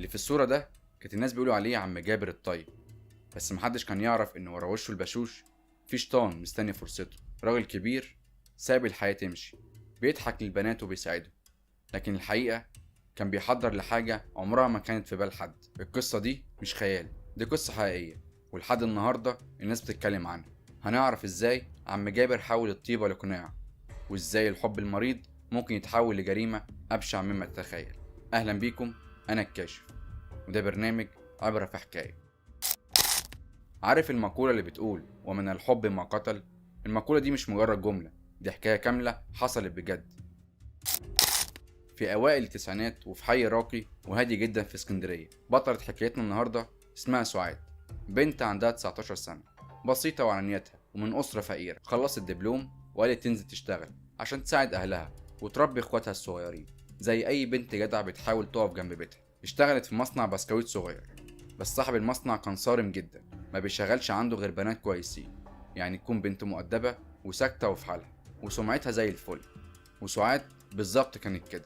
اللي في الصورة ده كانت الناس بيقولوا عليه عم جابر الطيب، بس محدش كان يعرف إن ورا وشه البشوش في شيطان مستني فرصته. راجل كبير سايب الحياة تمشي، بيضحك للبنات وبيساعدهم، لكن الحقيقة كان بيحضر لحاجة عمرها ما كانت في بال حد. القصة دي مش خيال، دي قصة حقيقية، ولحد النهاردة الناس بتتكلم عنها. هنعرف ازاي عم جابر حول الطيبة لقناع، وازاي الحب المريض ممكن يتحول لجريمة أبشع مما تتخيل. أهلا بيكم، أنا الكاشف، وده برنامج عبرة في حكاية. عارف المقولة اللي بتقول ومن الحب ما قتل؟ المقولة دي مش مجرد جملة، دي حكاية كاملة حصلت بجد. في أوائل التسعينات وفي حي راقي وهادي جدا في اسكندرية. بطلة حكايتنا النهاردة اسمها سعاد، بنت عندها 19 سنة، بسيطة وعلى نيتها ومن أسرة فقيرة. خلصت دبلوم وقالت تنزل تشتغل عشان تساعد أهلها وتربي إخواتها الصغيرين زي أي بنت جدع بتحاول تقف جنب بيتها. اشتغلت في مصنع بسكويت صغير، بس صاحب المصنع كان صارم جدا، ما بيشغلش عنده غير بنات كويسين، يعني تكون بنت مؤدبة وساكتة وفي حالها وسمعتها زي الفل. وسعاد بالظبط كانت كده،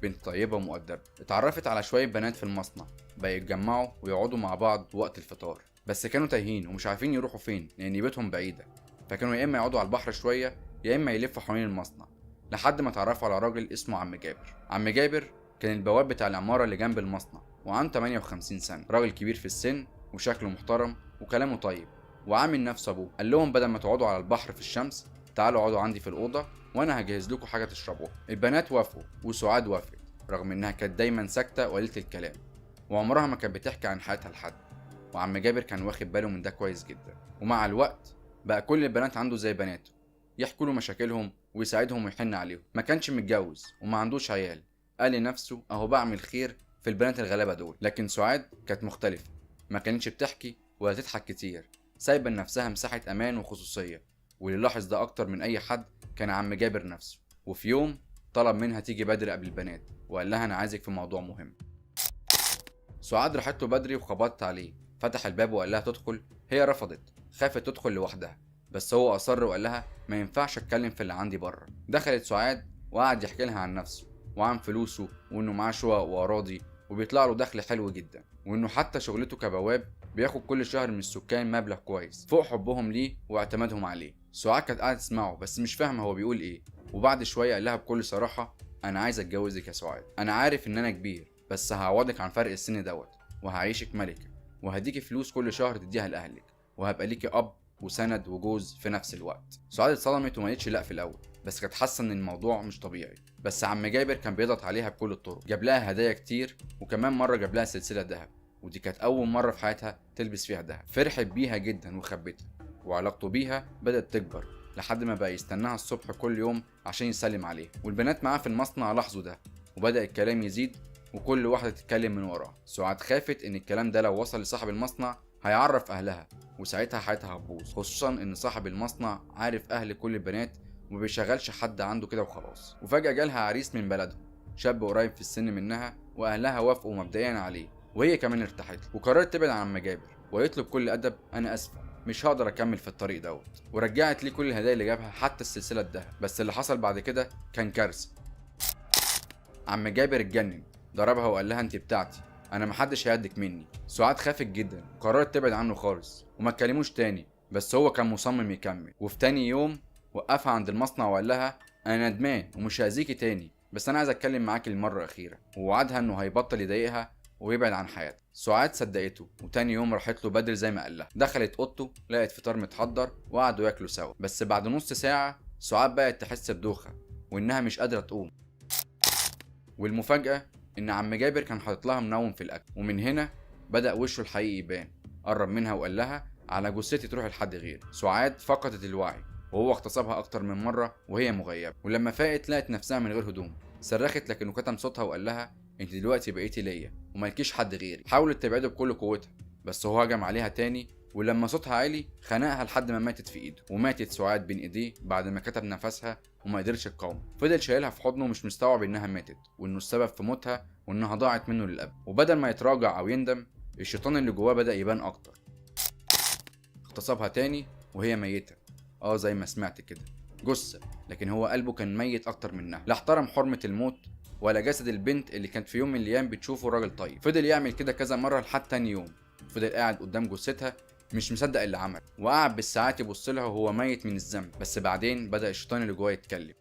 بنت طيبة ومؤدبة. اتعرفت على شوية بنات في المصنع، بقى يتجمعوا ويقعدوا مع بعض وقت الفطار، بس كانوا تايهين ومش عارفين يروحوا فين لأن بيتهم بعيدة، فكانوا يا إما يقعدوا على البحر شوية يا إما يلفوا حوالين المصنع، لحد ما اتعرفوا على راجل اسمه عم جابر. عم جابر كان البواب بتاع العمارة اللي جنب المصنع، وعنده 58 سنة، راجل كبير في السن وشكله محترم وكلامه طيب، وعامل نفسه أبوه. قال لهم بدل ما تقعدوا على البحر في الشمس، تعالوا اقعدوا عندي في الأوضة وانا هجهز لكم حاجه تشربوها. البنات وافقوا وسعاد وافقت، رغم انها كانت دايما ساكته وقليله الكلام وعمرها ما كانت بتحكي عن حياتها لحد. وعم جابر كان واخد باله من ده كويس جدا، ومع الوقت بقى كل البنات عنده زي بناته، يحكوا له مشاكلهم ويساعدهم ويحن عليهم. ما كانش متجوز وما عندوش عيال، قال لنفسه اهو بعمل خير في البنات الغلابه دول. لكن سعاد كانت مختلفه، ما كانتش بتحكي ولا تضحك كتير، سايبه لنفسها مساحه امان وخصوصيه. واللي لاحظ ده اكتر من اي حد كان عم جابر نفسه. وفي يوم طلب منها تيجي بدري قبل البنات، وقال لها انا عايزك في موضوع مهم. سعاد راحت له بدري وخبطت عليه، فتح الباب وقال لها تدخل. هي رفضت، خافت تدخل لوحدها، بس هو اصر وقال لها ما ينفعش اتكلم في اللي عندي بره. دخلت سعاد وقعد يحكي لها عن نفسه وعن فلوسه، وانه معاه شقق واراضي وبيطلع له دخل حلو جدا، وانه حتى شغلته كبواب بياخد كل شهر من السكان مبلغ كويس فوق حبهم ليه واعتمادهم عليه. سعاد كانت قاعده تسمعه بس مش فاهمه هو بيقول ايه، وبعد شويه قال لها بكل صراحه انا عايز اتجوزك يا سعاد. انا عارف ان انا كبير بس هعوضك عن فرق السن دوت، وهعيشك ملكة، وهديكي فلوس كل شهر تديها لأهلك، وهبقى ليكي أب وسند وجوز في نفس الوقت. سعاد اتصدمت وما قالتش لا في الأول، بس كانت حاسة إن الموضوع مش طبيعي. بس عم جابر كان بيضغط عليها بكل الطرق، جاب لها هدايا كتير، وكمان مرة جاب لها سلسلة ذهب، ودي كانت أول مرة في حياتها تلبس فيها ذهب. فرحت بيها جدا وخبتها، وعلاقته بيها بدأت تكبر لحد ما بقى يستناها الصبح كل يوم عشان يسلم عليها. والبنات معاه في المصنع لاحظوا ده، وبدأ الكلام يزيد وكل واحدة تتكلم من وراه. سعاد خافت ان الكلام ده لو وصل لصاحب المصنع هيعرف اهلها، وساعتها حياتها هتبوظ، خصوصا ان صاحب المصنع عارف اهل كل البنات وما بيشغلش حد عنده كده وخلاص. وفجأة جالها عريس من بلدهم، شاب قريب في السن منها، واهلها وافقوا مبدئيا عليه، وهي كمان ارتاحت له، وقررت تبعد عن عم جابر وقالت له بكل ادب انا اسفه مش هقدر اكمل في الطريق دوت. ورجعت ليه كل الهدايا اللي جابها حتى السلسله الذهب. بس اللي حصل بعد كده كان كارثه. عم جابر اتجنن، ضربها وقال لها انت بتاعتي، انا محدش هيهدك مني. سعاد خافت جدا، قررت تبعد عنه خالص وما تكلموش تاني، بس هو كان مصمم يكمل. وفي تاني يوم وقفها عند المصنع وقال لها انا ندمان ومش هاذيكي تاني، بس انا عايز اتكلم معاكي للمره الاخيره، ووعدها انه هيبطل يضايقها ويبعد عن حياتها. سعاد صدقته، وتاني يوم راحت له بدري زي ما قال لها. دخلت اوضته لقت فطار متحضر وقعدوا ياكلوا سوا، بس بعد نص ساعه سعاد بقت تحس بدوخه وانها مش قادره تقوم. والمفاجأة إن عم جابر كان حاطط لها منوم في الأكل، ومن هنا بدأ وشه الحقيقي يبان. قرب منها وقال لها على جثتي تروح لحد غيري. سعاد فقدت الوعي وهو اغتصبها أكتر من مرة وهي مغيبة، ولما فاقت لقت نفسها من غير هدوم. صرخت لكنه كتم صوتها وقال لها انت دلوقتي بقيتي ليا وملكيش حد غيري. حاولت تبعده بكل قوتها بس هو هجم عليها تاني، ولما صوتها عالي خنقها لحد ما ماتت في ايده. وماتت سعاد بين ايديه بعد ما كتب نفسها وما قدرش يقاوم. فضل شايلها في حضنه مش مستوعب انها ماتت وانه السبب في موتها وانها ضاعت منه للابد. وبدل ما يتراجع او يندم، الشيطان اللي جواه بدأ يبان اكتر. اغتصبها تاني وهي ميتة، زي ما سمعت كده، جثة، لكن هو قلبه كان ميت اكتر منها. لا احترم حرمة الموت ولا جسد البنت اللي كانت في يوم من الايام بتشوفه راجل طيب. فضل يعمل كده كذا مره لحد تاني يوم، فضل قاعد قدام جثتها مش مصدق اللي عمل، وقعد بالساعات يبص لها وهو ميت من الذنب. بس بعدين بدأ الشيطان اللي جواه يتكلم.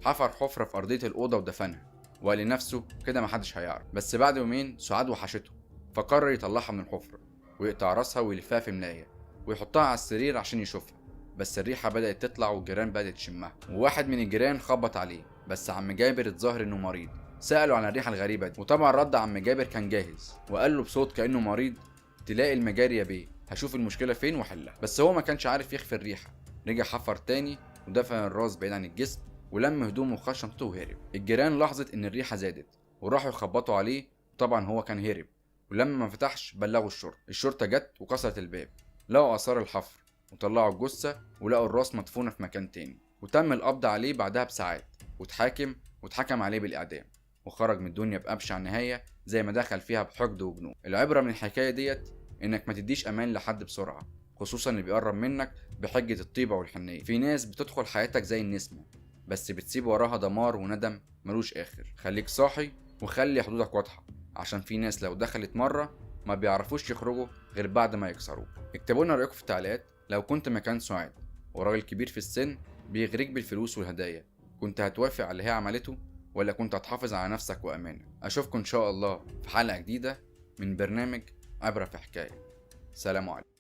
حفر حفرة في أرضية الأوضة ودفنها، وقال لنفسه كده محدش هيعرف. بس بعد يومين سعاد وحشته، فقرر يطلعها من الحفرة ويقطع راسها ويلفها في ملاية ويحطها على السرير عشان يشوفها. بس الريحة بدأت تطلع والجيران بدأت تشمها، وواحد من الجيران خبط عليه، بس عم جابر اتظاهر انه مريض. سأله عن الريحة الغريبة دي، وطبعا رد عم جابر كان جاهز وقال له بصوت كأنه مريض: تلاقي المجاري يا بيه، هشوف المشكلة فين وحلها. بس هو ما كانش عارف يخفي الريحة. رجع حفر تاني ودفن الراس بعيد عن الجسم ولم هدومه وخد شنطته وهرب. الجيران لاحظت ان الريحة زادت وراحوا يخبطوا عليه، وطبعا هو كان هرب. ولما ما فتحش بلغوا الشرطة جت وكسرت الباب، لقوا آثار الحفر وطلعوا الجثة ولقوا الراس مدفونة في مكان تاني. وتم القبض عليه بعدها بساعات واتحكم عليه بالإعدام، وخرج من الدنيا بأبشع نهاية زي ما دخل فيها بحقد وجنون. العبرة من الحكاية ديت إنك ما تديش أمان لحد بسرعة، خصوصا اللي بيقرب منك بحجة الطيبة والحنية. في ناس بتدخل حياتك زي النسمة بس بتسيب وراها دمار وندم ملوش آخر. خليك صاحي وخلي حدودك واضحة، عشان في ناس لو دخلت مرة ما بيعرفوش يخرجوا غير بعد ما يكسروه. اكتبوا لنا رأيكم في التعليقات. لو كنت مكان سعاد وراجل كبير في السن بيغريك بالفلوس والهدايا، كنت هتوافق على اللي هي عملته ولا كنت هتحافظ على نفسك وأمانك؟ أشوفكم إن شاء الله في حلقة جديدة من برنامج عبرة في حكاية. سلام عليكم.